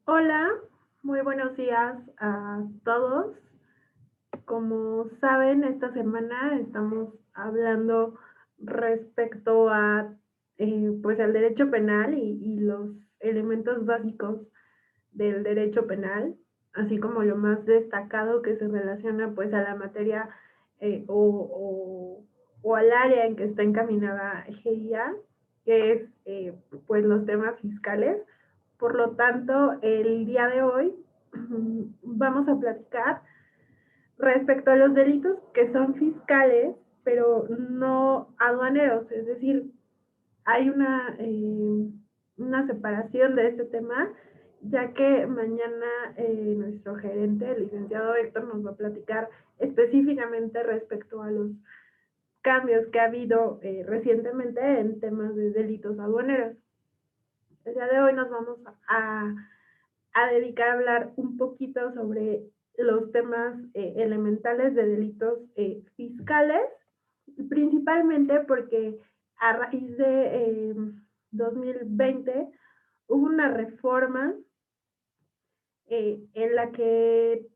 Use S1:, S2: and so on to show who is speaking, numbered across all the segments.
S1: Hola, muy buenos días a todos. Como saben, esta semana estamos hablando respecto a, pues, al derecho penal y los elementos básicos del derecho penal, así como lo más destacado que se relaciona, pues, a la materia, o al área en que está encaminada GIA, que es, pues, los temas fiscales. Por lo tanto, el día de hoy vamos a platicar respecto a los delitos que son fiscales, pero no aduaneros, es decir, hay una separación de este tema, ya que mañana nuestro gerente, el licenciado Héctor, nos va a platicar específicamente respecto a los cambios que ha habido recientemente en temas de delitos aduaneros. El día de hoy nos vamos a dedicar a hablar un poquito sobre los temas elementales de delitos fiscales, principalmente porque a raíz de 2020 hubo una reforma en la que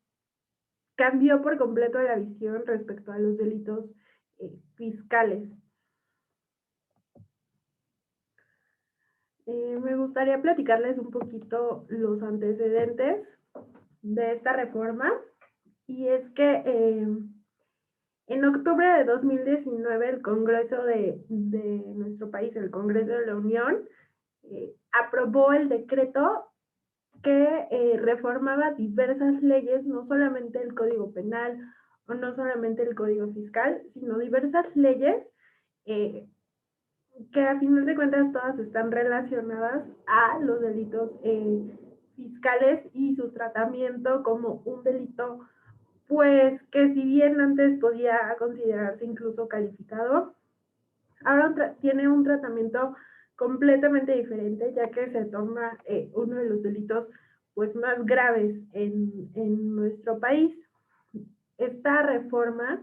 S1: cambió por completo la visión respecto a los delitos fiscales. Me gustaría platicarles un poquito los antecedentes de esta reforma, y es que en octubre de 2019 el Congreso de nuestro país, el Congreso de la Unión, aprobó el decreto que reformaba diversas leyes, no solamente el Código Penal o no solamente el Código Fiscal, sino diversas leyes eh, que a final de cuentas todas están relacionadas a los delitos fiscales y su tratamiento como un delito, pues que si bien antes podía considerarse incluso calificado, ahora tiene un tratamiento completamente diferente, ya que se torna uno de los delitos pues más graves en nuestro país. Esta reforma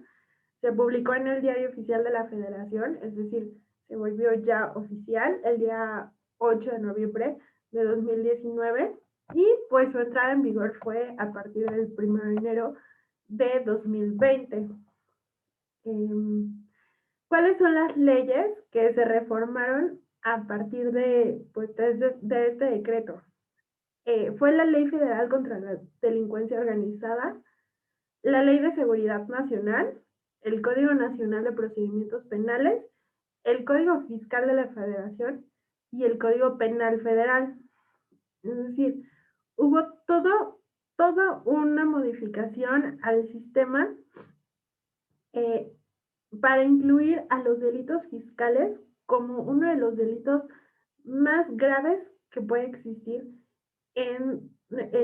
S1: se publicó en el Diario Oficial de la Federación, es decir, se volvió ya oficial el día 8 de noviembre de 2019, y pues su entrada en vigor fue a partir del 1 de enero de 2020. ¿Cuáles son las leyes que se reformaron a partir de, pues, de este decreto? Fue la Ley Federal contra la Delincuencia Organizada, la Ley de Seguridad Nacional, el Código Nacional de Procedimientos Penales, el Código Fiscal de la Federación y el Código Penal Federal. Es decir, hubo toda una modificación al sistema eh, para incluir a los delitos fiscales como uno de los delitos más graves que puede existir en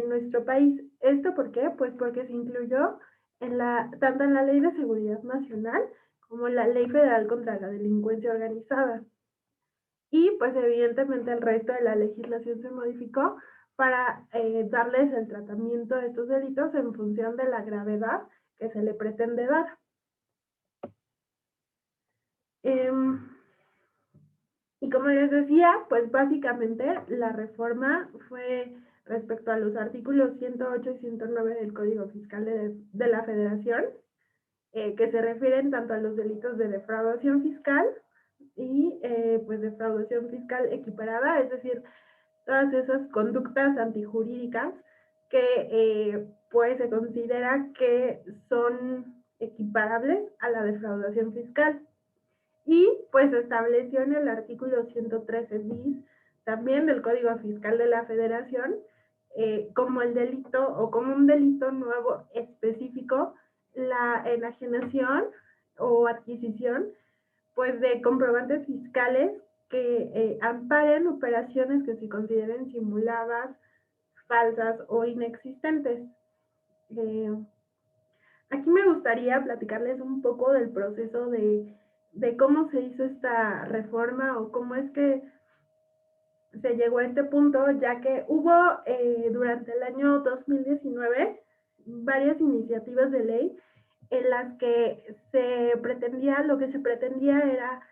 S1: nuestro país. ¿Esto por qué? Pues porque se incluyó tanto en la Ley de Seguridad Nacional como en la Ley Federal contra la Delincuencia Organizada. Y pues evidentemente el resto de la legislación se modificó para darles el tratamiento de estos delitos en función de la gravedad que se le pretende dar. Eh, y como les decía, pues básicamente la reforma fue respecto a los artículos 108 y 109 del Código Fiscal de la Federación, que se refieren tanto a los delitos de defraudación fiscal y pues defraudación fiscal equiparada, es decir, todas esas conductas antijurídicas que pues se considera que son equiparables a la defraudación fiscal. Y pues se estableció en el artículo 113 bis también del Código Fiscal de la Federación como el delito o como un delito nuevo específico la enajenación o adquisición pues de comprobantes fiscales que amparen operaciones que se consideren simuladas, falsas o inexistentes. Eh, Aquí me gustaría platicarles un poco del proceso de cómo se hizo esta reforma o cómo es que se llegó a este punto, ya que hubo durante el año 2019 varias iniciativas de ley en las que lo que se pretendía era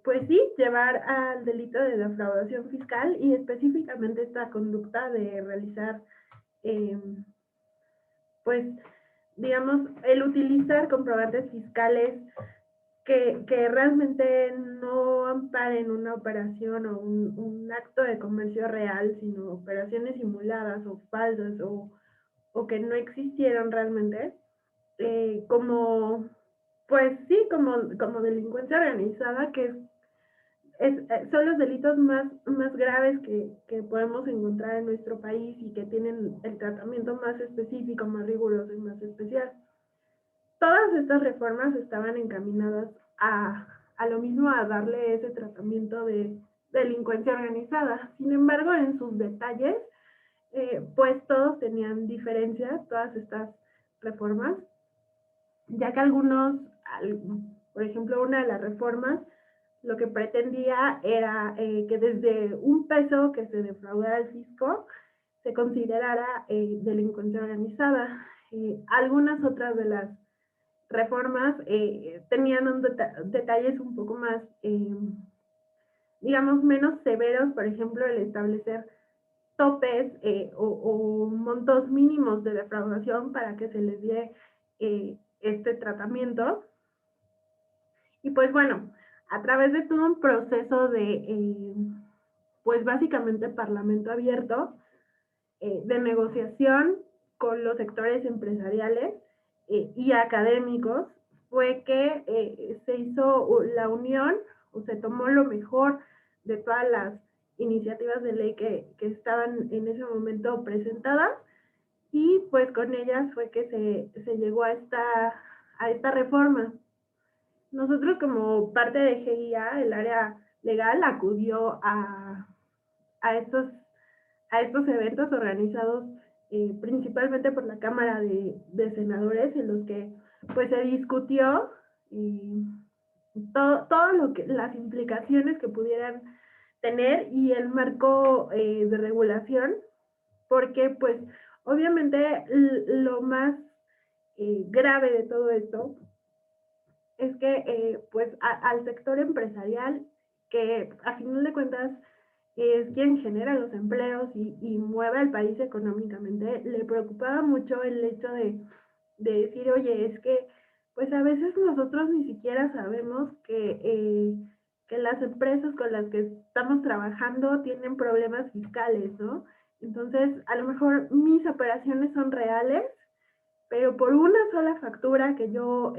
S1: pues sí, llevar al delito de defraudación fiscal y específicamente esta conducta de realizar, eh, pues, digamos, el utilizar comprobantes fiscales que realmente no amparen una operación o un acto de comercio real, sino operaciones simuladas o falsas o que no existieron realmente, como, pues sí, como delincuencia organizada, que son los delitos más graves que podemos encontrar en nuestro país y que tienen el tratamiento más específico, más riguroso y más especial. Todas estas reformas estaban encaminadas a lo mismo, a darle ese tratamiento de delincuencia organizada. Sin embargo, en sus detalles, pues todos tenían diferencias, todas estas reformas, ya que por ejemplo, una de las reformas lo que pretendía era que desde un peso que se defraudara al fisco se considerara delincuencia organizada. Algunas otras de las reformas tenían detalles un poco más, digamos, menos severos, por ejemplo, el establecer topes o montos mínimos de defraudación para que se les dé este tratamiento. Y pues bueno, a través de todo un proceso de, pues básicamente parlamento abierto, de negociación con los sectores empresariales y académicos, fue que se hizo la unión o se tomó lo mejor de todas las iniciativas de ley que estaban en ese momento presentadas y pues con ellas fue que se llegó a esta reforma. Nosotros como parte de GIA, el área legal acudió a estos a estos eventos organizados principalmente por la Cámara de Senadores, en los que pues se discutió todo lo que las implicaciones que pudieran tener y el marco de regulación, porque pues obviamente lo más grave de todo esto es que pues al sector empresarial, que a final de cuentas es quien genera los empleos y mueve al país económicamente, le preocupaba mucho el hecho de decir, oye, es que pues a veces nosotros ni siquiera sabemos que las empresas con las que estamos trabajando tienen problemas fiscales, ¿no? Entonces, a lo mejor mis operaciones son reales, pero por una sola factura que yo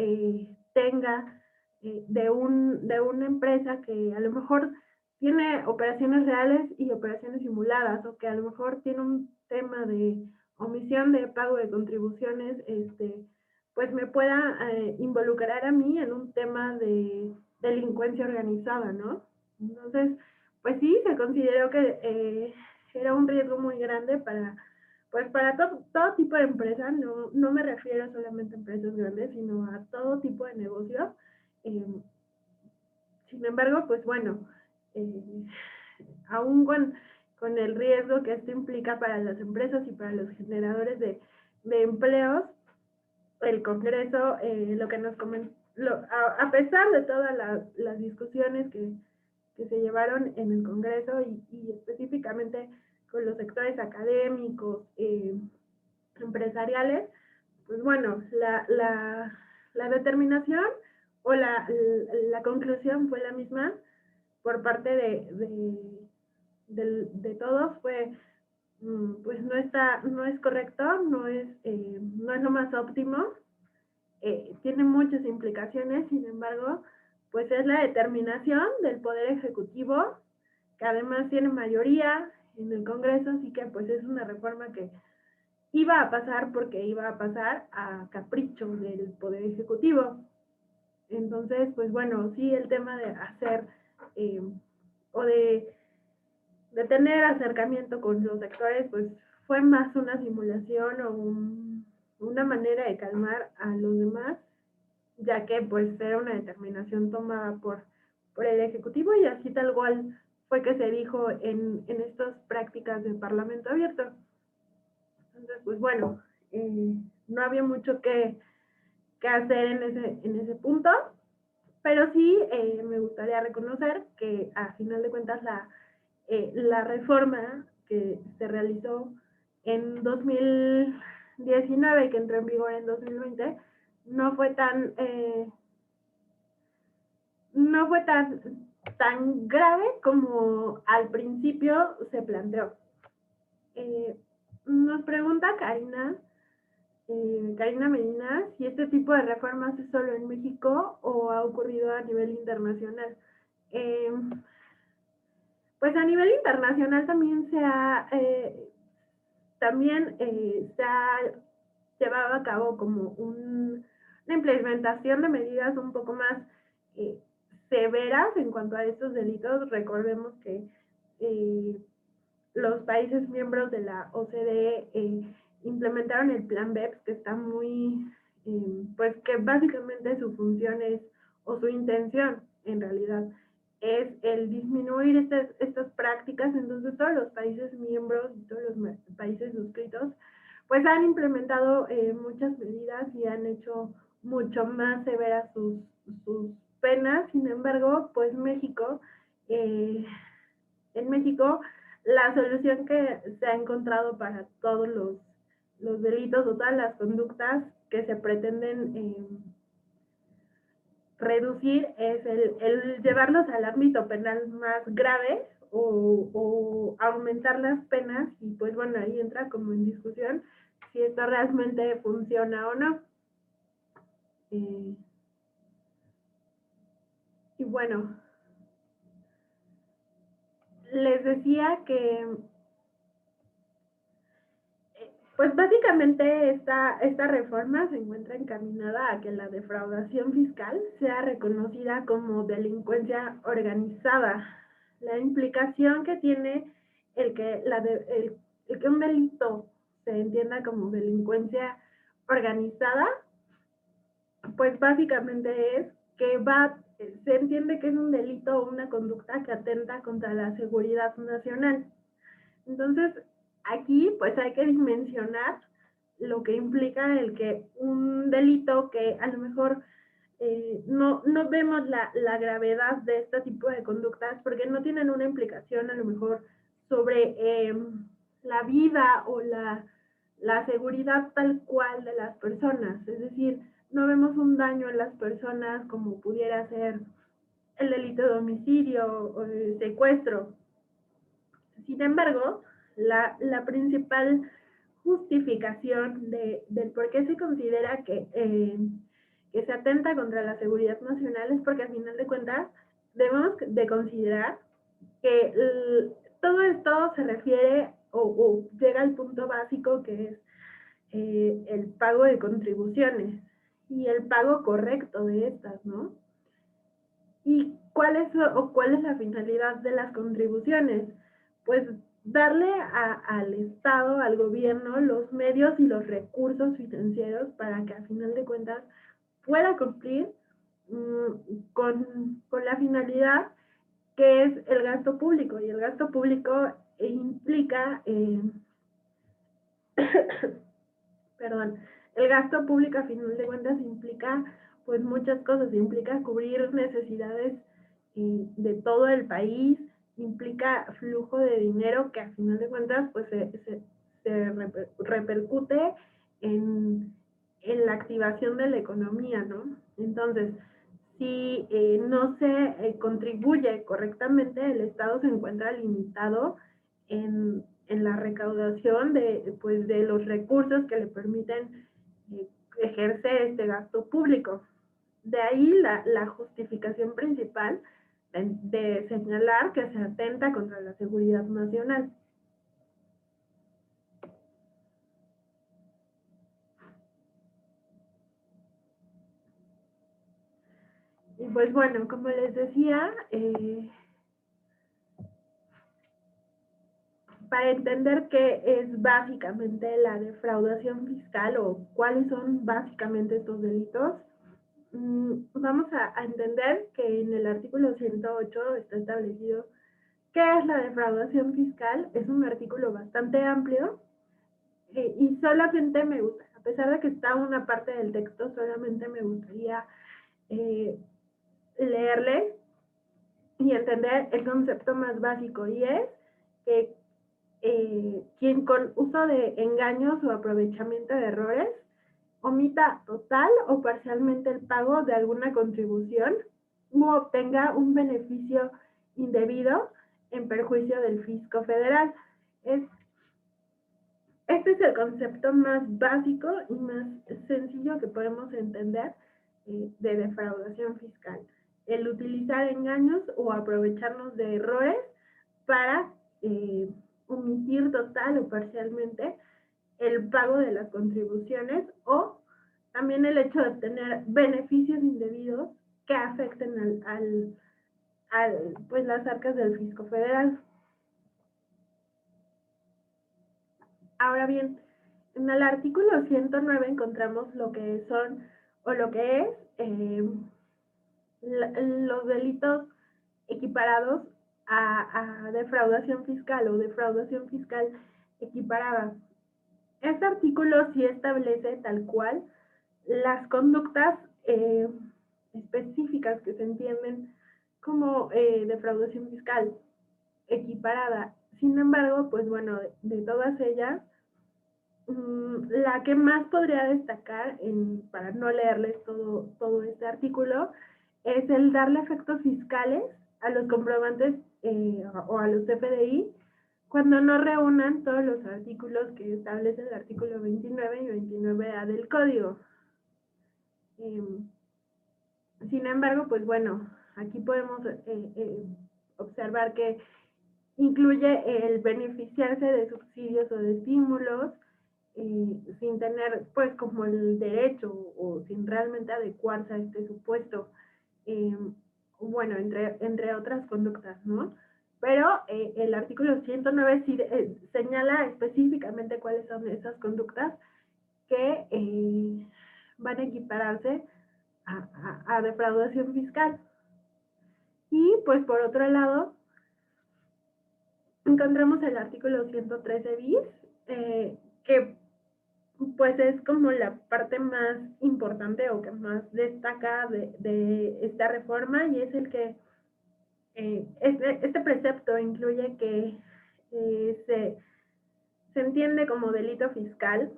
S1: tenga de una empresa que a lo mejor tiene operaciones reales y operaciones simuladas, o que a lo mejor tiene un tema de omisión de pago de contribuciones, pues me pueda involucrar a mí en un tema de delincuencia organizada, ¿no? Entonces, pues sí, se consideró que era un riesgo muy grande pues para todo tipo de empresas, no me refiero solamente a empresas grandes, sino a todo tipo de negocio. Eh, Sin embargo, pues bueno, eh, aún con el riesgo que esto implica para las empresas y para los generadores de empleos, el Congreso, lo que nos comentó, a pesar de todas las discusiones que se llevaron en el Congreso y específicamente con los sectores académicos, empresariales, pues bueno, la determinación o la conclusión fue la misma por parte de todos, fue pues no es correcto, no es lo más óptimo, tiene muchas implicaciones, sin embargo, pues es la determinación del Poder Ejecutivo, que además tiene mayoría en el Congreso, así que pues es una reforma que iba a pasar porque iba a pasar a capricho del Poder Ejecutivo. Entonces, pues bueno, sí, el tema de hacer eh, o de tener acercamiento con los sectores, pues fue más una simulación o una manera de calmar a los demás, ya que pues era una determinación tomada por el Ejecutivo y así tal cual fue que se dijo en estas prácticas de Parlamento abierto. Entonces, pues bueno, no había mucho que hacer en ese punto. Pero sí me gustaría reconocer que a final de cuentas la reforma que se realizó en 2019 y que entró en vigor en 2020 no fue tan no fue tan grave como al principio se planteó. Nos pregunta Karina Medina, si este tipo de reformas es solo en México o ha ocurrido a nivel internacional. Eh, pues a nivel internacional se ha llevado a cabo como una implementación de medidas un poco más eh, severas en cuanto a estos delitos. Recordemos que eh, los países miembros de la OCDE implementaron el plan BEPS, que está pues que básicamente su función es, o su intención en realidad, es el disminuir estas prácticas. Entonces todos los países miembros y todos los países suscritos pues han implementado muchas medidas y han hecho mucho más severas sus penas. Sin embargo, pues en México, la solución que se ha encontrado para todos los delitos o todas las conductas que se pretenden reducir es el llevarlos al ámbito penal más grave o aumentar las penas, y pues bueno, ahí entra como en discusión si esto realmente funciona o no. Y bueno, les decía que pues básicamente esta reforma se encuentra encaminada a que la defraudación fiscal sea reconocida como delincuencia organizada. La implicación que tiene el que, el que un delito se entienda como delincuencia organizada, pues básicamente es que se entiende que es un delito o una conducta que atenta contra la seguridad nacional. Entonces, aquí pues hay que dimensionar lo que implica el que un delito que a lo mejor no vemos la gravedad de este tipo de conductas porque no tienen una implicación a lo mejor sobre la vida o la seguridad tal cual de las personas. Es decir, no vemos un daño en las personas como pudiera ser el delito de homicidio o el secuestro. Sin embargo, la principal justificación del por qué se considera que se atenta contra la seguridad nacional es porque al final de cuentas debemos de considerar que todo esto se refiere o llega al punto básico que es el pago de contribuciones y el pago correcto de estas, ¿no? ¿Y cuál es la finalidad de las contribuciones? Pues darle al Estado, al gobierno, los medios y los recursos financieros para que a final de cuentas pueda cumplir con la finalidad que es el gasto público. Y el gasto público implica, perdón, el gasto público a final de cuentas implica pues muchas cosas, implica cubrir necesidades de todo el país, implica flujo de dinero que a final de cuentas pues se repercute en la activación de la economía, ¿no? Entonces, si no se contribuye correctamente, el Estado se encuentra limitado en la recaudación pues, de los recursos que le permiten ejercer este gasto público. De ahí la justificación principal de señalar que se atenta contra la seguridad nacional. Y pues bueno, como les decía, para entender qué es básicamente la defraudación fiscal o cuáles son básicamente estos delitos, vamos a entender que en el artículo 108 está establecido qué es la defraudación fiscal. Es un artículo bastante amplio y solamente me gusta, a pesar de que está una parte del texto, solamente me gustaría leerle y entender el concepto más básico, y es que quien con uso de engaños o aprovechamiento de errores omita total o parcialmente el pago de alguna contribución u obtenga un beneficio indebido en perjuicio del fisco federal. Es, este es el concepto más básico y más sencillo que podemos entender de defraudación fiscal. El utilizar engaños o aprovecharnos de errores para omitir total o parcialmente el pago de las contribuciones, o también el hecho de obtener beneficios indebidos que afecten pues las arcas del fisco federal. Ahora bien, en el artículo 109 encontramos lo que son o lo que es los delitos equiparados a defraudación fiscal o defraudación fiscal equiparada. Este artículo sí establece tal cual las conductas específicas que se entienden como defraudación fiscal equiparada. Sin embargo, pues bueno, de todas ellas, la que más podría destacar, para no leerles todo este artículo, es el darle efectos fiscales a los comprobantes o a los CFDI cuando no reúnan todos los artículos que establece el artículo 29 y 29A del Código. Sin embargo, pues bueno, aquí podemos observar que incluye el beneficiarse de subsidios o de estímulos sin tener pues como el derecho o sin realmente adecuarse a este supuesto, bueno, entre otras conductas, ¿no? Pero el artículo 109 sí señala específicamente cuáles son esas conductas que van a equipararse a defraudación fiscal. Y pues por otro lado, encontramos el artículo 113 bis, que pues es como la parte más importante o que más destaca de esta reforma, y es el que este precepto incluye que se entiende como delito fiscal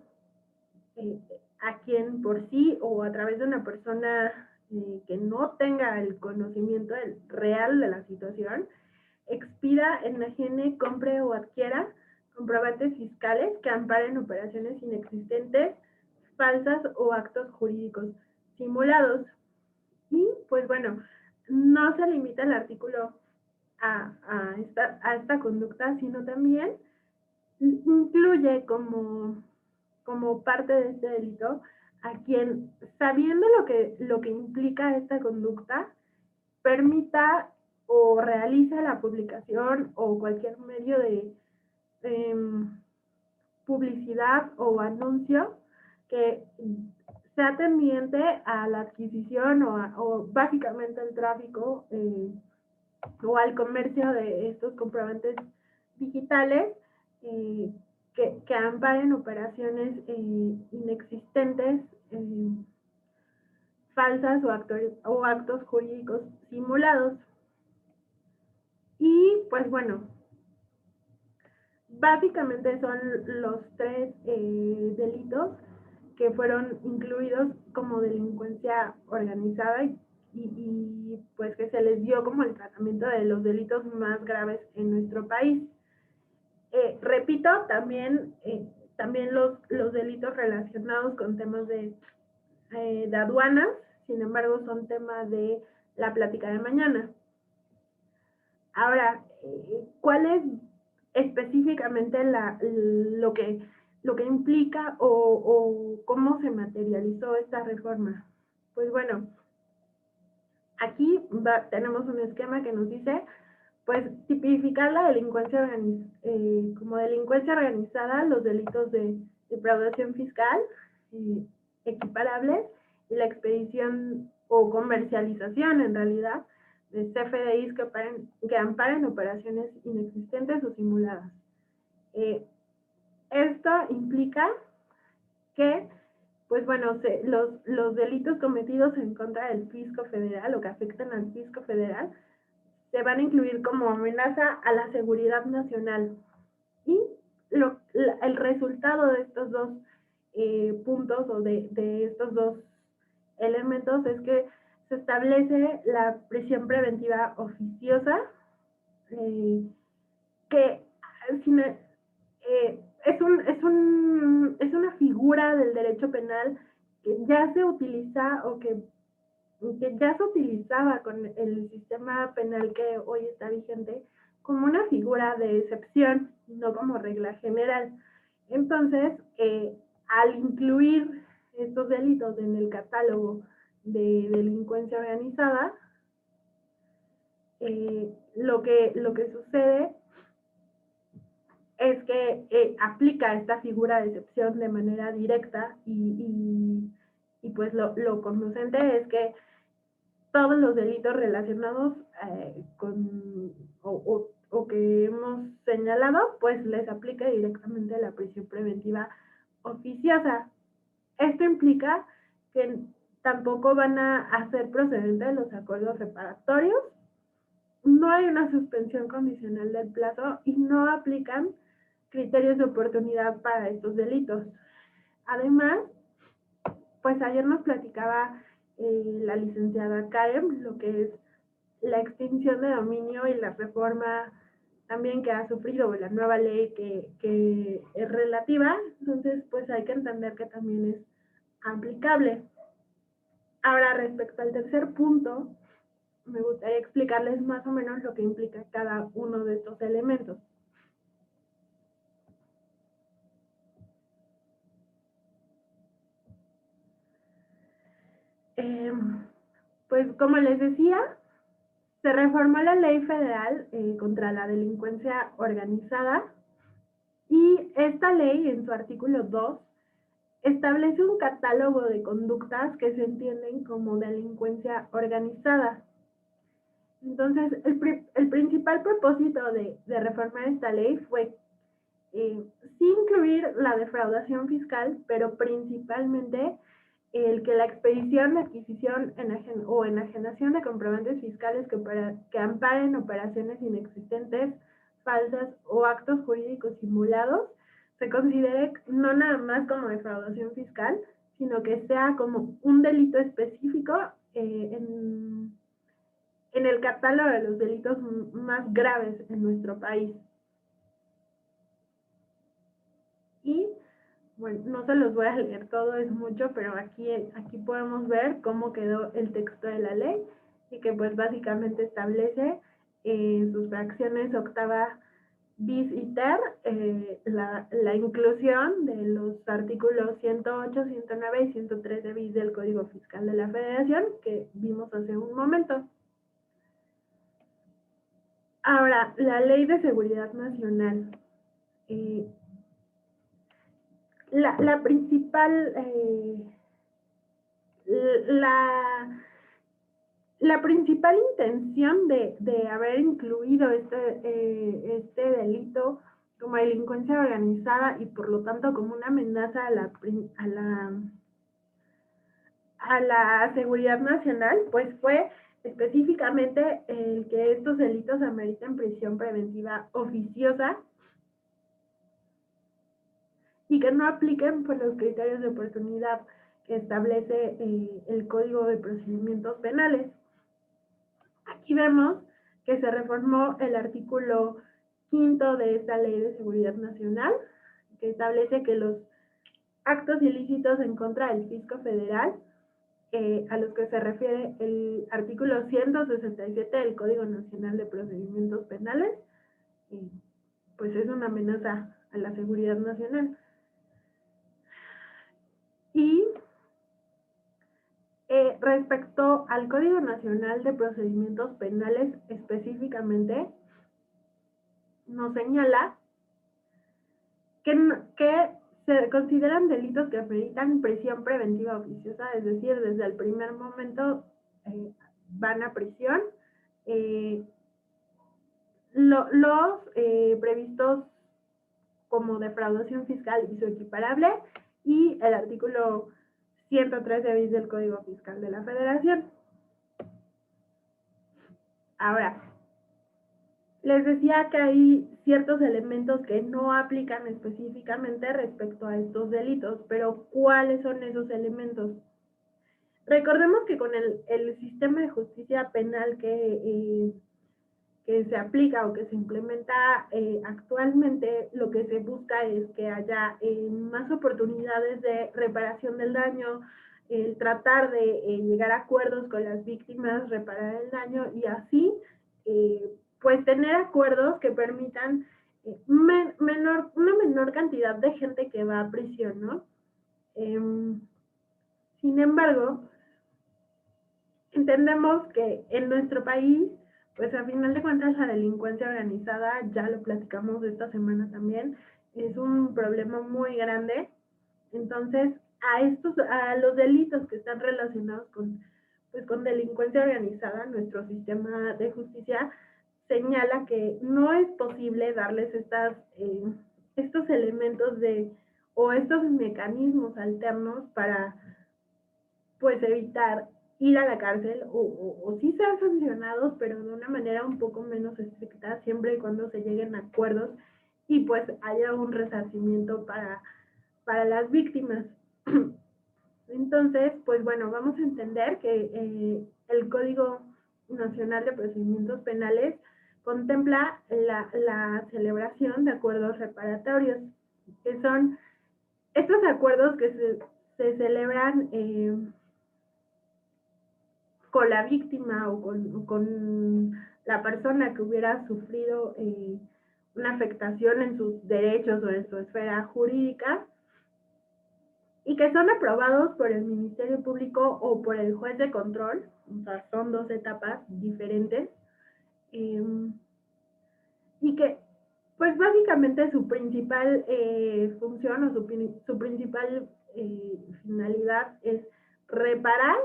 S1: a quien por sí o a través de una persona que no tenga el conocimiento real de la situación, expida, enajene, compre o adquiera comprobantes fiscales que amparen operaciones inexistentes, falsas o actos jurídicos simulados. Y pues bueno, no se limita el artículo a esta conducta, sino también incluye como parte de este delito a quien, sabiendo lo que implica esta conducta, permita o realiza la publicación o cualquier medio de publicidad o anuncio que sea tendiente a la adquisición o básicamente al tráfico o al comercio de estos comprobantes digitales que amparen operaciones inexistentes, falsas o actos jurídicos simulados. Y pues bueno, básicamente son los tres delitos que fueron incluidos como delincuencia organizada y pues que se les dio como el tratamiento de los delitos más graves en nuestro país. Repito, también los delitos relacionados con temas de aduanas, sin embargo, son temas de la plática de mañana. Ahora, ¿cuál es específicamente lo que implica o cómo se materializó esta reforma? Pues bueno, aquí tenemos un esquema que nos dice, pues, tipificar la delincuencia como delincuencia organizada, los delitos de defraudación fiscal equiparables y la expedición o comercialización, en realidad, de CFDIs que amparen operaciones inexistentes o simuladas. Esto implica que pues bueno, los delitos cometidos en contra del fisco federal o que afectan al fisco federal se van a incluir como amenaza a la seguridad nacional. Y el resultado de estos dos puntos o de estos dos elementos es que se establece la prisión preventiva oficiosa, que es una figura del derecho penal que ya se utiliza o que ya se utilizaba con el sistema penal que hoy está vigente como una figura de excepción, no como regla general. Entonces, al incluir estos delitos en el catálogo de delincuencia organizada, lo que sucede es que aplica esta figura de excepción de manera directa y pues lo conducente es que todos los delitos relacionados con o que hemos señalado, pues les aplica directamente la prisión preventiva oficiosa. Esto implica que tampoco van a hacer procedentes los acuerdos reparatorios, no hay una suspensión condicional del plazo y no aplican criterios de oportunidad para estos delitos. Además, pues ayer nos platicaba la licenciada Karen lo que es la extinción de dominio y la reforma también que ha sufrido la nueva ley que es relativa, entonces pues hay que entender que también es aplicable. Ahora, respecto al tercer punto, me gustaría explicarles más o menos lo que implica cada uno de estos elementos. Pues como les decía, se reformó la ley federal contra la delincuencia organizada y esta ley en su artículo 2 establece un catálogo de conductas que se entienden como delincuencia organizada. Entonces, el principal propósito de reformar esta ley fue sí incluir la defraudación fiscal, pero principalmente el que la expedición, adquisición o enajenación de comprobantes fiscales que amparen operaciones inexistentes, falsas o actos jurídicos simulados se considere no nada más como defraudación fiscal, sino que sea como un delito específico en el catálogo de los delitos más graves en nuestro país. Y bueno, no se los voy a leer todo, es mucho, pero aquí podemos ver cómo quedó el texto de la ley y que pues básicamente establece en sus fracciones octava, bis y ter la inclusión de los artículos 108, 109 y 113 bis del Código Fiscal de la Federación que vimos hace un momento. Ahora, la Ley de Seguridad Nacional. La principal la principal intención de haber incluido este delito como delincuencia organizada y por lo tanto como una amenaza a la seguridad nacional, pues fue específicamente el que estos delitos ameriten prisión preventiva oficiosa y que no apliquen pues, los criterios de oportunidad que establece el Código de Procedimientos Penales. Aquí vemos que se reformó el artículo 5 de esta Ley de Seguridad Nacional, que establece que los actos ilícitos en contra del fisco federal, a los que se refiere el artículo 167 del Código Nacional de Procedimientos Penales, pues es una amenaza a la seguridad nacional. Y respecto al Código Nacional de Procedimientos Penales específicamente, nos señala que se consideran delitos que ameritan prisión preventiva oficiosa, es decir, desde el primer momento van a prisión. Los previstos como defraudación fiscal y su equiparable, y el artículo 113 bis del Código Fiscal de la Federación. Ahora, les decía que hay ciertos elementos que no aplican específicamente respecto a estos delitos, pero ¿cuáles son esos elementos? Recordemos que con el sistema de justicia penal que se aplica o que se implementa actualmente, lo que se busca es que haya más oportunidades de reparación del daño, el tratar de llegar a acuerdos con las víctimas, reparar el daño y así, pues tener acuerdos que permitan una menor cantidad de gente que va a prisión, ¿no? Sin embargo, entendemos que en nuestro país, pues a final de cuentas la delincuencia organizada, ya lo platicamos esta semana también, es un problema muy grande. Entonces, a los delitos que están relacionados con delincuencia organizada, nuestro sistema de justicia señala que no es posible darles estos elementos o estos mecanismos alternos para pues evitar ir a la cárcel o sí ser sancionados, pero de una manera un poco menos estricta, siempre y cuando se lleguen a acuerdos y pues haya un resarcimiento para las víctimas. Entonces, pues bueno, vamos a entender que el Código Nacional de Procedimientos Penales contempla la celebración de acuerdos reparatorios, que son estos acuerdos que se celebran con la víctima o con la persona que hubiera sufrido una afectación en sus derechos o en su esfera jurídica y que son aprobados por el Ministerio Público o por el juez de control, o sea, son dos etapas diferentes, y que pues básicamente su principal función o su principal finalidad es reparar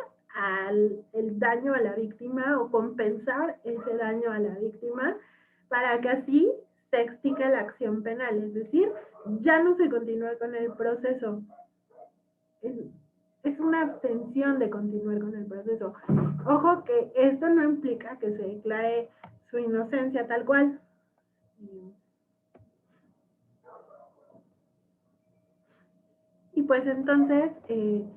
S1: el daño a la víctima o compensar ese daño a la víctima para que así se extinga la acción penal, es decir, ya no se continúe con el proceso. Es una abstención de continuar con el proceso. Ojo que esto no implica que se declare su inocencia tal cual. Y pues entonces, en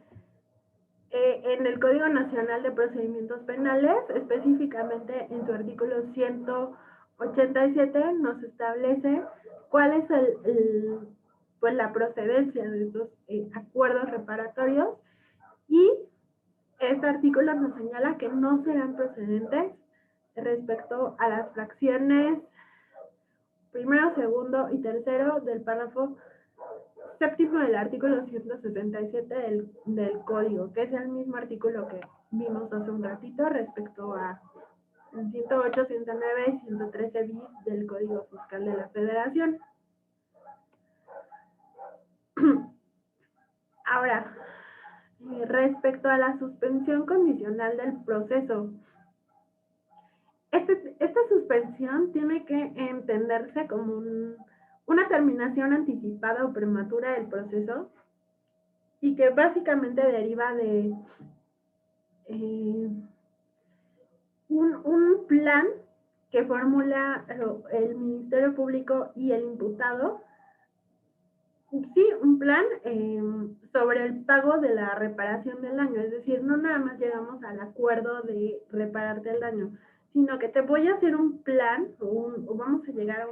S1: el Código Nacional de Procedimientos Penales, específicamente en su artículo 187, nos establece cuál es pues la procedencia de estos acuerdos reparatorios y este artículo nos señala que no serán procedentes respecto a las fracciones primero, segundo y tercero del párrafo séptimo del artículo 177 del Código, que es el mismo artículo que vimos hace un ratito respecto a 108, 109 y 113 bis del Código Fiscal de la Federación. Ahora, respecto a la suspensión condicional del proceso, esta suspensión tiene que entenderse como una terminación anticipada o prematura del proceso y que básicamente deriva de un plan que formula el Ministerio Público y el imputado. Sí, un plan sobre el pago de la reparación del daño, es decir, no nada más llegamos al acuerdo de repararte el daño, sino que te voy a hacer un plan o vamos a llegar a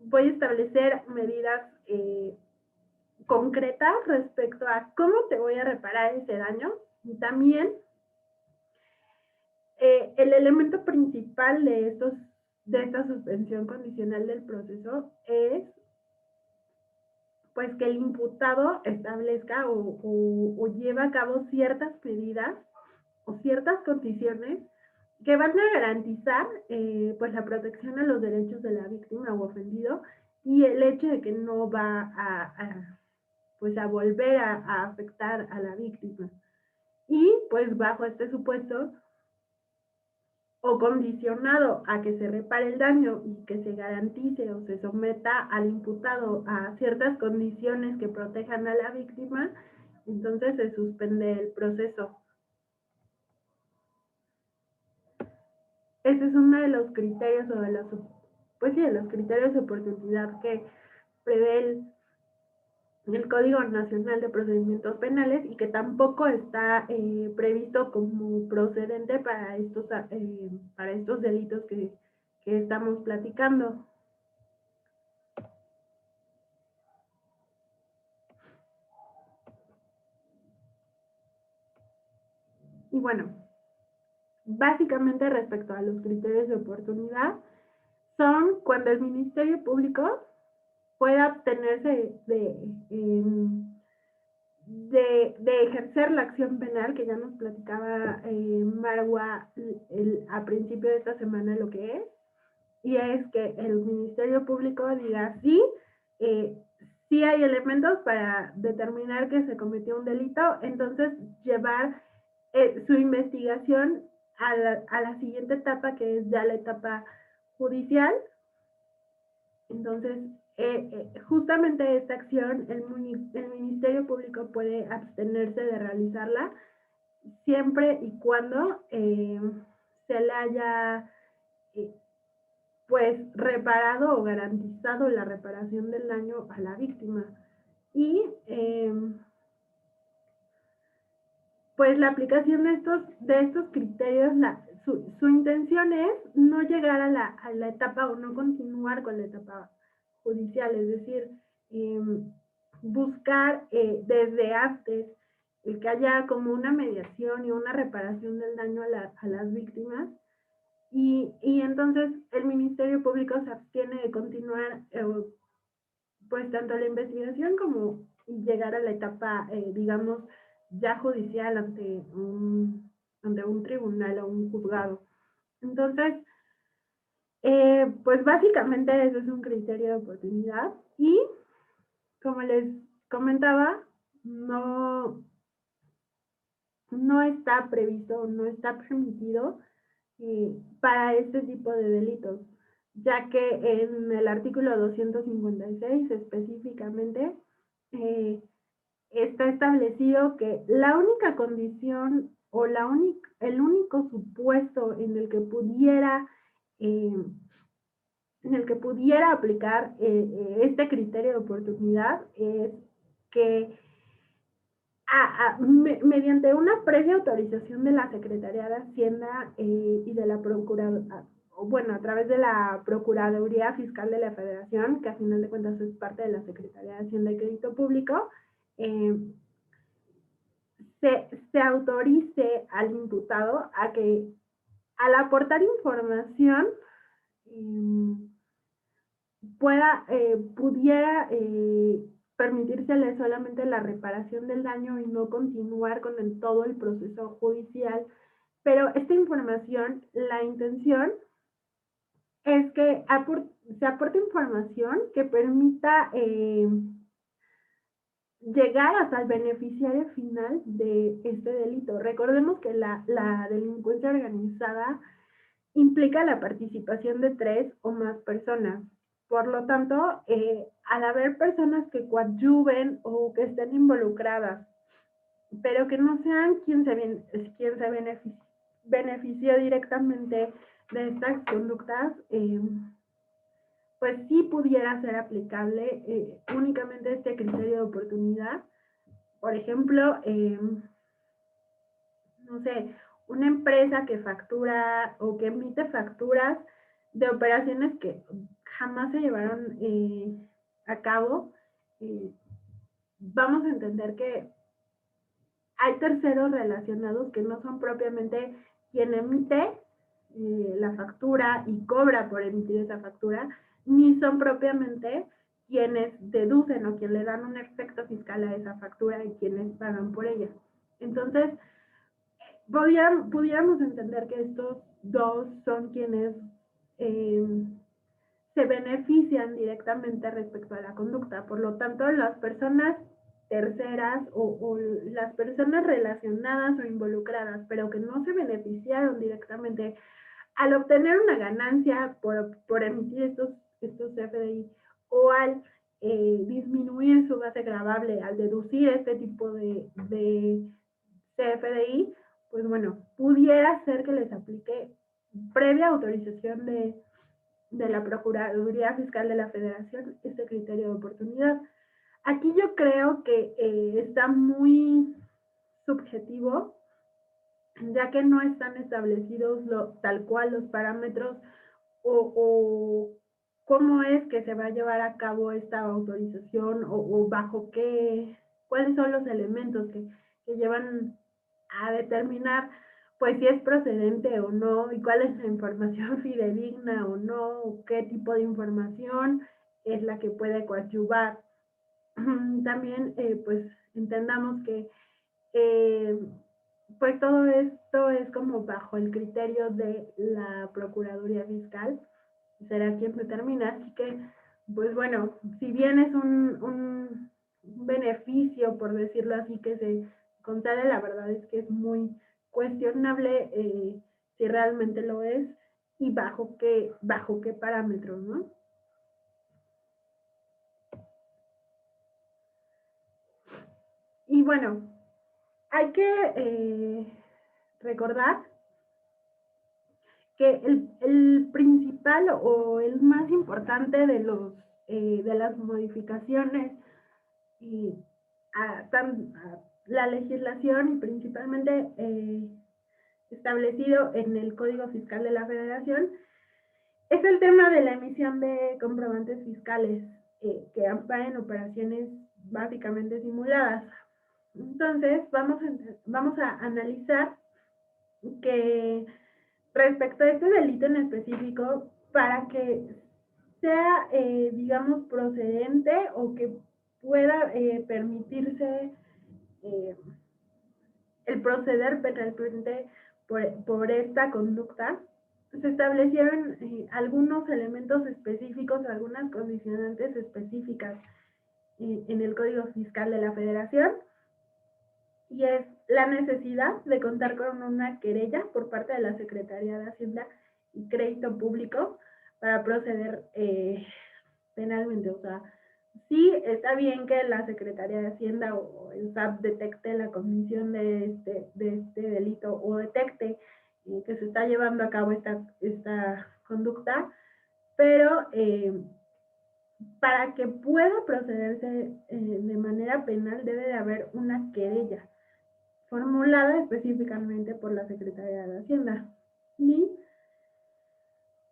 S1: voy a establecer medidas concretas respecto a cómo te voy a reparar ese daño y también el elemento principal de esta suspensión condicional del proceso es pues que el imputado establezca o lleva a cabo ciertas medidas o ciertas condiciones que van a garantizar pues la protección a los derechos de la víctima o ofendido y el hecho de que no va pues a volver a afectar a la víctima. Y pues bajo este supuesto o condicionado a que se repare el daño y que se garantice o se someta al imputado a ciertas condiciones que protejan a la víctima entonces se suspende el proceso. Ese es uno de los criterios o de los criterios de oportunidad que prevé el Código Nacional de Procedimientos Penales y que tampoco está previsto como procedente para estos delitos que estamos platicando. Y bueno, básicamente respecto a los criterios de oportunidad, son cuando el Ministerio Público pueda abstenerse de ejercer la acción penal, que ya nos platicaba Marwa a principio de esta semana lo que es, y es que el Ministerio Público diga sí, sí hay elementos para determinar que se cometió un delito, entonces llevar su investigación a la siguiente etapa, que es ya la etapa judicial. Entonces, justamente esta acción, el Ministerio Público puede abstenerse de realizarla siempre y cuando se le haya pues reparado o garantizado la reparación del daño a la víctima. Y pues la aplicación de estos criterios, su intención es no llegar a la etapa o no continuar con la etapa judicial, es decir, buscar desde antes el que haya como una mediación y una reparación del daño a las víctimas. Y entonces el Ministerio Público se abstiene de continuar pues tanto la investigación como llegar a la etapa, digamos, ya judicial ante un tribunal o un juzgado. Entonces, pues básicamente eso es un criterio de oportunidad y, como les comentaba, no está previsto, no está permitido para este tipo de delitos, ya que en el artículo 256 específicamente está establecido que la única condición o el único supuesto eh, en el que pudiera aplicar este criterio de oportunidad es que mediante una previa autorización de la Secretaría de Hacienda y de la Procuraduría, bueno, a través de la Procuraduría Fiscal de la Federación, que a final de cuentas es parte de la Secretaría de Hacienda y Crédito Público, se autorice al imputado a que al aportar información pudiera permitírsele solamente la reparación del daño y no continuar con todo el proceso judicial. Pero esta información, la intención es que se aporte información que permita llegar hasta el beneficiario final de este delito. Recordemos que la delincuencia organizada implica la participación de 3 o más personas. Por lo tanto, al haber personas que coadyuven o que estén involucradas, pero que no sean quien se benefició directamente de estas conductas, pues sí pudiera ser aplicable únicamente este criterio de oportunidad. Por ejemplo, no sé, una empresa que factura o que emite facturas de operaciones que jamás se llevaron a cabo, vamos a entender que hay terceros relacionados que no son propiamente quien emite la factura y cobra por emitir esa factura, ni son propiamente quienes deducen o quien le dan un efecto fiscal a esa factura y quienes pagan por ella. Entonces, pudiéramos entender que estos dos son quienes se benefician directamente respecto a la conducta. Por lo tanto, las personas terceras o las personas relacionadas o involucradas, pero que no se beneficiaron directamente al obtener una ganancia por emitir estos FDI o al disminuir su base gravable al deducir este tipo de CFDI, pues bueno, pudiera ser que les aplique previa autorización de la Procuraduría Fiscal de la Federación este criterio de oportunidad. Aquí yo creo que está muy subjetivo, ya que no están establecidos tal cual los parámetros o cómo es que se va a llevar a cabo esta autorización o bajo qué, cuáles son los elementos que llevan a determinar pues si es procedente o no y cuál es la información fidedigna o no, o qué tipo de información es la que puede coadyuvar. También pues entendamos que pues todo esto es como bajo el criterio de la Procuraduría Fiscal, será quien determina, así que, pues bueno, si bien es un beneficio, por decirlo así, que se concede, la verdad es que es muy cuestionable si realmente lo es y bajo qué parámetros, ¿no? Y bueno, hay que recordar que el principal o el más importante de las modificaciones y a la legislación y principalmente establecido en el Código Fiscal de la Federación es el tema de la emisión de comprobantes fiscales que amparen operaciones básicamente simuladas. Entonces, vamos a analizar que respecto a este delito en específico, para que sea, digamos, procedente o que pueda permitirse eh, el proceder penalmente por esta conducta, se establecieron algunos elementos específicos, algunas condicionantes específicas en el Código Fiscal de la Federación, y es la necesidad de contar con una querella por parte de la Secretaría de Hacienda y Crédito Público para proceder penalmente. O sea, sí está bien que la Secretaría de Hacienda o el SAT detecte la comisión de este delito o detecte que se está llevando a cabo esta conducta, pero para que pueda procederse de manera penal debe de haber una querella formulada específicamente por la Secretaría de Hacienda. Y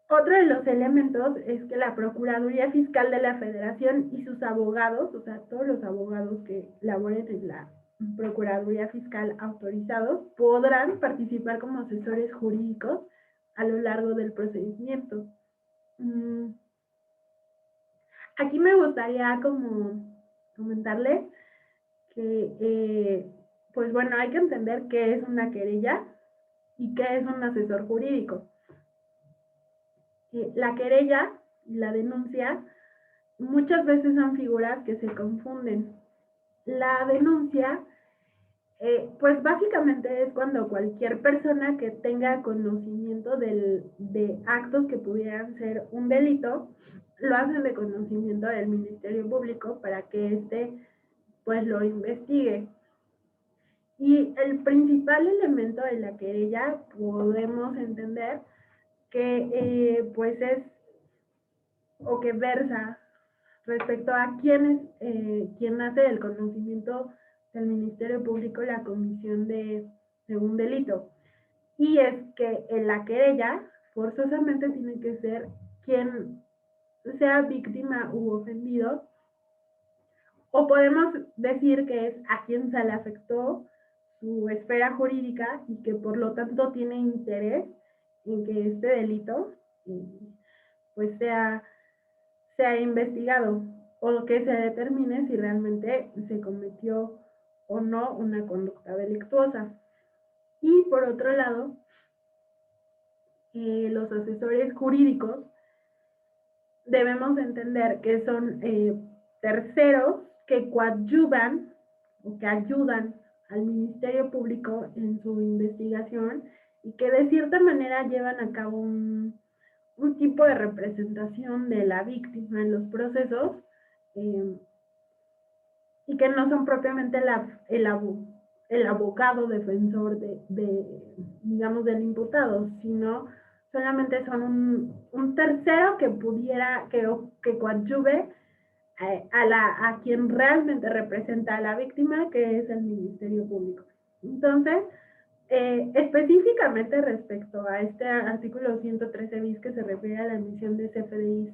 S1: otro de los elementos es que la Procuraduría Fiscal de la Federación y sus abogados, o sea, todos los abogados que laboren en la Procuraduría Fiscal autorizados, podrán participar como asesores jurídicos a lo largo del procedimiento. Aquí me gustaría como comentarles que, pues bueno, hay que entender qué es una querella y qué es un asesor jurídico. La querella y la denuncia muchas veces son figuras que se confunden. La denuncia, pues básicamente es cuando cualquier persona que tenga conocimiento de actos que pudieran ser un delito, lo hacen de conocimiento del Ministerio Público para que éste pues lo investigue. Y el principal elemento de la querella podemos entender que pues es o que versa respecto a quién hace del conocimiento del Ministerio Público la comisión de un delito. Y es que en la querella forzosamente tiene que ser quien sea víctima u ofendido, o podemos decir que es a quien se le afectó su esfera jurídica y que por lo tanto tiene interés en que este delito pues sea investigado o que se determine si realmente se cometió o no una conducta delictuosa. Y por otro lado, los asesores jurídicos debemos entender que son terceros que coadyuvan o que ayudan al Ministerio Público en su investigación y que de cierta manera llevan a cabo un tipo de representación de la víctima en los procesos y que no son propiamente el abogado defensor digamos, del imputado, sino solamente son un tercero que pudiera, que coadyuve a quien realmente representa a la víctima, que es el Ministerio Público. Entonces, específicamente respecto a este artículo 113 bis que se refiere a la emisión de CFDIs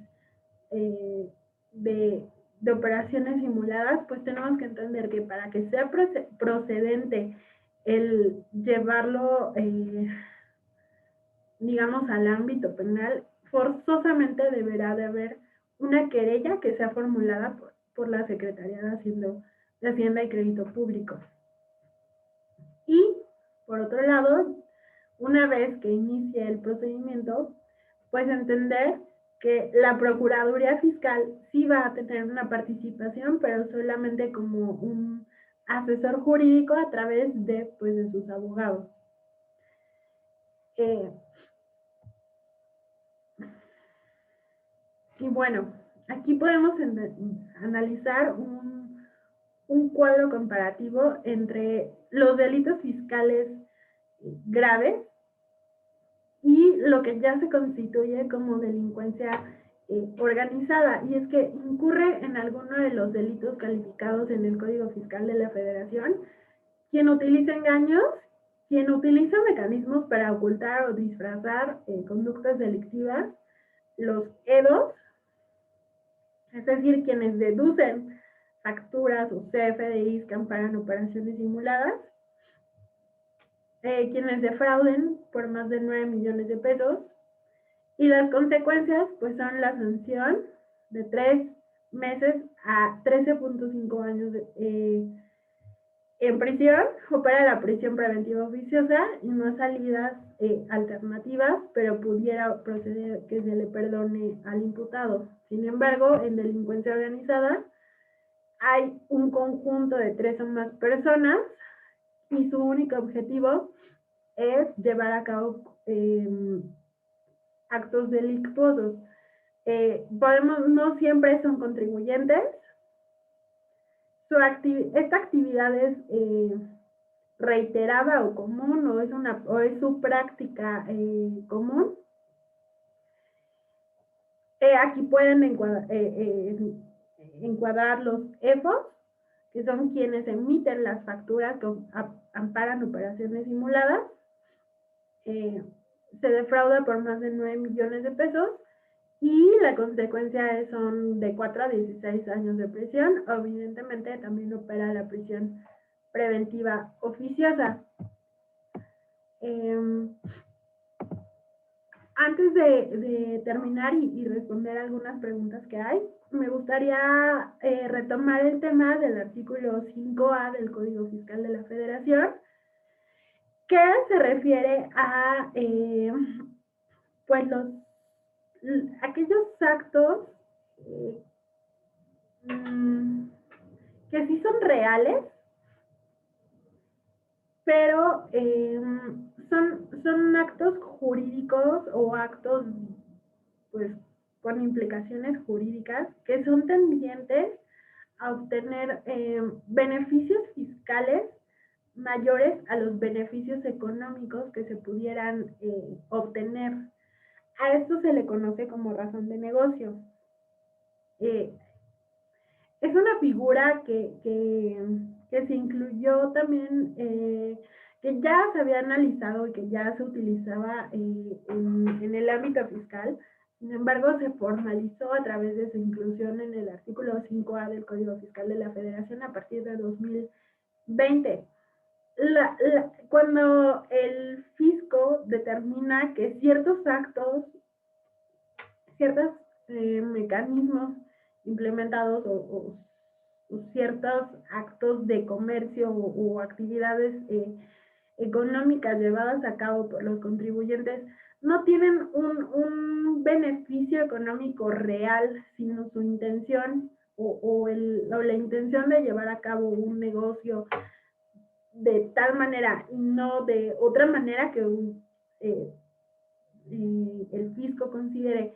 S1: de operaciones simuladas, pues tenemos que entender que para que sea procedente el llevarlo, digamos, al ámbito penal, forzosamente deberá de haber una querella que sea formulada por la Secretaría de Hacienda y Crédito Público. Y, por otro lado, una vez que inicie el procedimiento, pues entender que la Procuraduría Fiscal sí va a tener una participación, pero solamente como un asesor jurídico a través de, pues, de sus abogados. Y bueno, aquí podemos analizar un cuadro comparativo entre los delitos fiscales graves y lo que ya se constituye como delincuencia organizada, y es que incurre en alguno de los delitos calificados en el Código Fiscal de la Federación quien utiliza engaños, quien utiliza mecanismos para ocultar o disfrazar conductas delictivas, los EDOs, es decir, quienes deducen facturas o CFDIs que amparan operaciones simuladas, quienes defrauden por más de 9 millones de pesos, y las consecuencias pues son la sanción de 3 meses a 13.5 años en prisión, o para la prisión preventiva oficiosa y no salidas alternativas, pero pudiera proceder que se le perdone al imputado. Sin embargo, en delincuencia organizada hay un conjunto de 3 o más personas y su único objetivo es llevar a cabo actos delictuosos. No siempre son contribuyentes. Esta actividad es reiterada o común, o es su práctica común. Aquí pueden encuadrar los EFOs, que son quienes emiten las facturas que amparan operaciones simuladas. Se defrauda por más de 9 millones de pesos y la consecuencia son de 4 a 16 años de prisión. Evidentemente también opera la prisión preventiva oficiosa. Antes de terminar y responder algunas preguntas que hay, me gustaría retomar el tema del artículo 5A del Código Fiscal de la Federación, que se refiere a pues aquellos actos que sí son reales, pero son actos jurídicos o actos pues con implicaciones jurídicas que son tendientes a obtener beneficios fiscales mayores a los beneficios económicos que se pudieran obtener. A esto se le conoce como razón de negocio. Es una figura que se incluyó también, que ya se había analizado y que ya se utilizaba en el ámbito fiscal. Sin embargo, se formalizó a través de su inclusión en el artículo 5A del Código Fiscal de la Federación a partir de 2020. Cuando el fisco determina que ciertos actos, ciertos mecanismos implementados o ciertos actos de comercio o actividades económicas llevadas a cabo por los contribuyentes no tienen un beneficio económico real, sino su intención o la intención de llevar a cabo un negocio de tal manera y no de otra manera que el fisco considere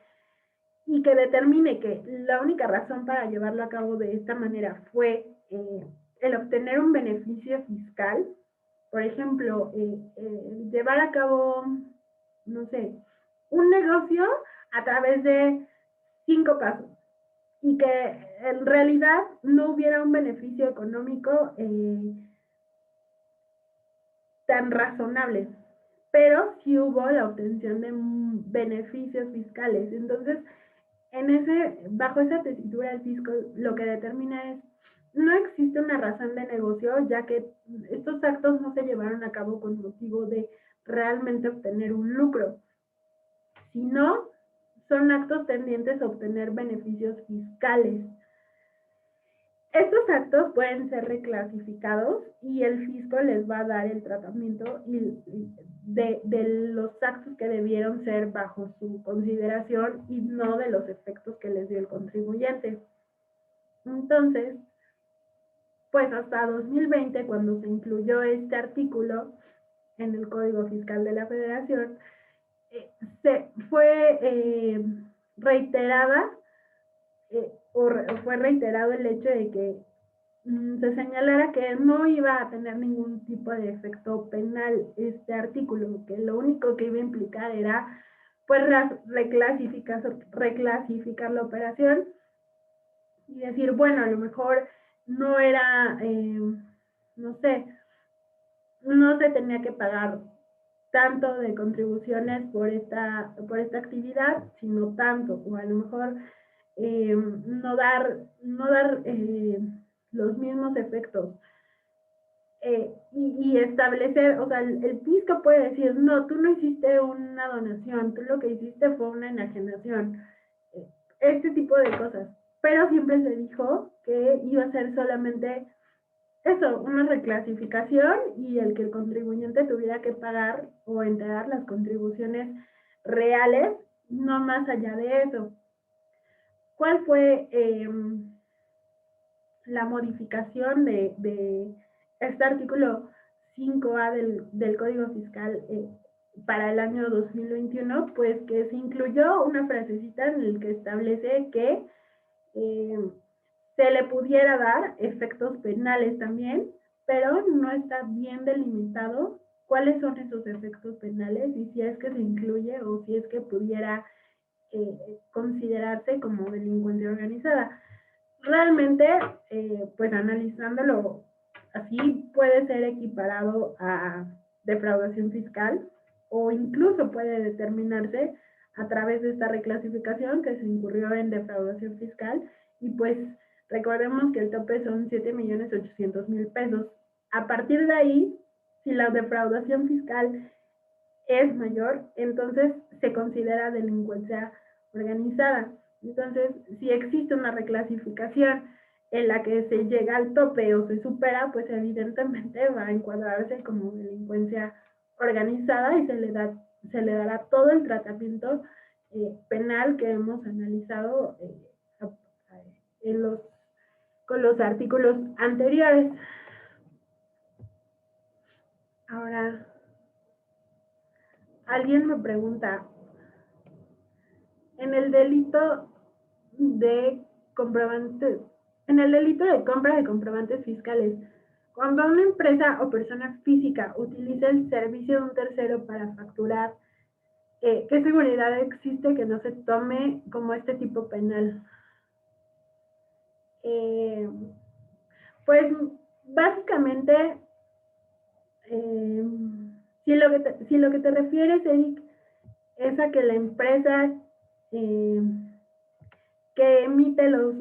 S1: y que determine que la única razón para llevarlo a cabo de esta manera fue el obtener un beneficio fiscal, por ejemplo, llevar a cabo, no sé, un negocio a través de 5 pasos y que en realidad no hubiera un beneficio económico tan razonable, pero sí hubo la obtención de beneficios fiscales. Entonces, bajo esa tesitura, el fisco lo que determina es: no existe una razón de negocio, ya que estos actos no se llevaron a cabo con motivo de realmente obtener un lucro, sino son actos tendientes a obtener beneficios fiscales. Estos actos pueden ser reclasificados y el fisco les va a dar el tratamiento de los actos que debieron ser bajo su consideración y no de los efectos que les dio el contribuyente. Entonces, pues hasta 2020, cuando se incluyó este artículo en el Código Fiscal de la Federación, se fue reiterada o fue reiterado el hecho de que se señalara que no iba a tener ningún tipo de efecto penal este artículo, que lo único que iba a implicar era pues reclasificar la operación y decir, bueno, a lo mejor no era, no sé, no se tenía que pagar tanto de contribuciones por esta actividad, sino tanto, o a lo mejor no dar los mismos efectos. Y establecer, o sea, el fisco puede decir, no, tú no hiciste una donación, tú lo que hiciste fue una enajenación, este tipo de cosas. Pero siempre se dijo que iba a ser solamente eso, una reclasificación y el que el contribuyente tuviera que pagar o entregar las contribuciones reales, no más allá de eso. ¿Cuál fue la modificación de este artículo 5A del Código Fiscal para el año 2021? Pues que se incluyó una frasecita en el que establece que se le pudiera dar efectos penales también, pero no está bien delimitado cuáles son esos efectos penales y si es que se incluye o si es que pudiera considerarse como delincuencia organizada. Realmente, pues analizándolo así, puede ser equiparado a defraudación fiscal o incluso puede determinarse a través de esta reclasificación que se incurrió en defraudación fiscal y pues recordemos que el tope son 7.800.000 pesos. A partir de ahí, si la defraudación fiscal es mayor, entonces se considera delincuencia organizada. Entonces, si existe una reclasificación en la que se llega al tope o se supera, pues evidentemente va a encuadrarse como delincuencia organizada y se le dará todo el tratamiento penal que hemos analizado con los artículos anteriores. Ahora, alguien me pregunta, en el delito de comprobantes, en el delito de compra de comprobantes fiscales, cuando una empresa o persona física utiliza el servicio de un tercero para facturar, ¿qué seguridad existe que no se tome como este tipo penal? Pues básicamente, si lo que te refieres, Eric, es a que la empresa que emite los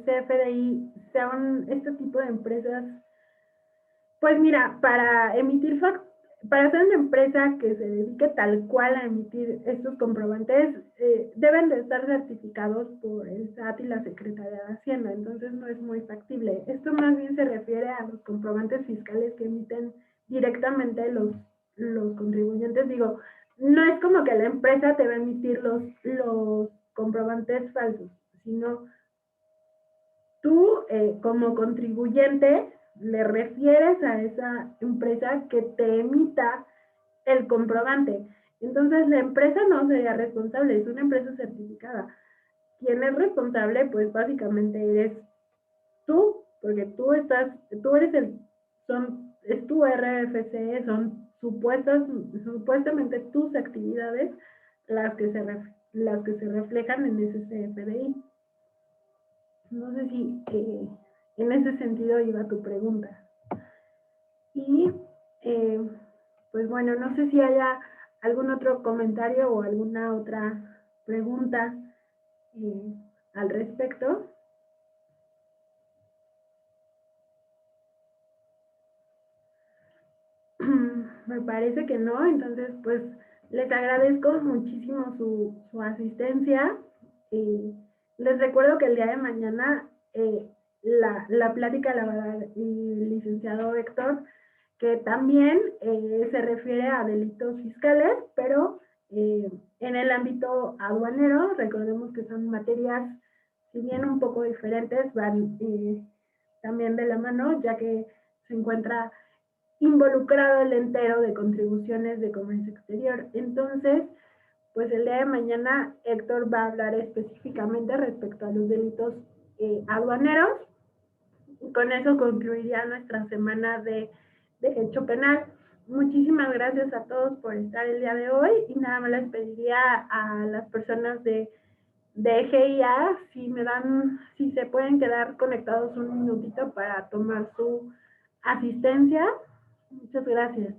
S1: CFDI sean este tipo de empresas, pues mira, para ser una empresa que se dedique tal cual a emitir estos comprobantes, deben de estar certificados por el SAT y la Secretaría de Hacienda, entonces no es muy factible. Esto más bien se refiere a los comprobantes fiscales que emiten directamente los contribuyentes. Digo, no es como que la empresa te va a emitir los comprobantes falsos, sino tú como contribuyente le refieres a esa empresa que te emita el comprobante. Entonces la empresa no sería responsable, es una empresa certificada. quien es responsable, pues básicamente eres tú, porque es tu RFC, son supuestamente tus actividades las que se reflejan en ese CFDI. No sé si en ese sentido iba tu pregunta. Y pues bueno, no sé si haya algún otro comentario o alguna otra pregunta al respecto. Me parece que no, entonces pues les agradezco muchísimo su asistencia. Les recuerdo que el día de mañana la plática la va a dar el licenciado Héctor, que también se refiere a delitos fiscales, pero en el ámbito aduanero. Recordemos que son materias, si bien un poco diferentes, van también de la mano, ya que se encuentra involucrado el entero de contribuciones de comercio exterior. Entonces, pues el día de mañana Héctor va a hablar específicamente respecto a los delitos aduaneros. Y con eso concluiría nuestra semana de derecho penal. Muchísimas gracias a todos por estar el día de hoy, y nada más les pediría a las personas de GIA si se pueden quedar conectados un minutito para tomar su asistencia. Muchas gracias.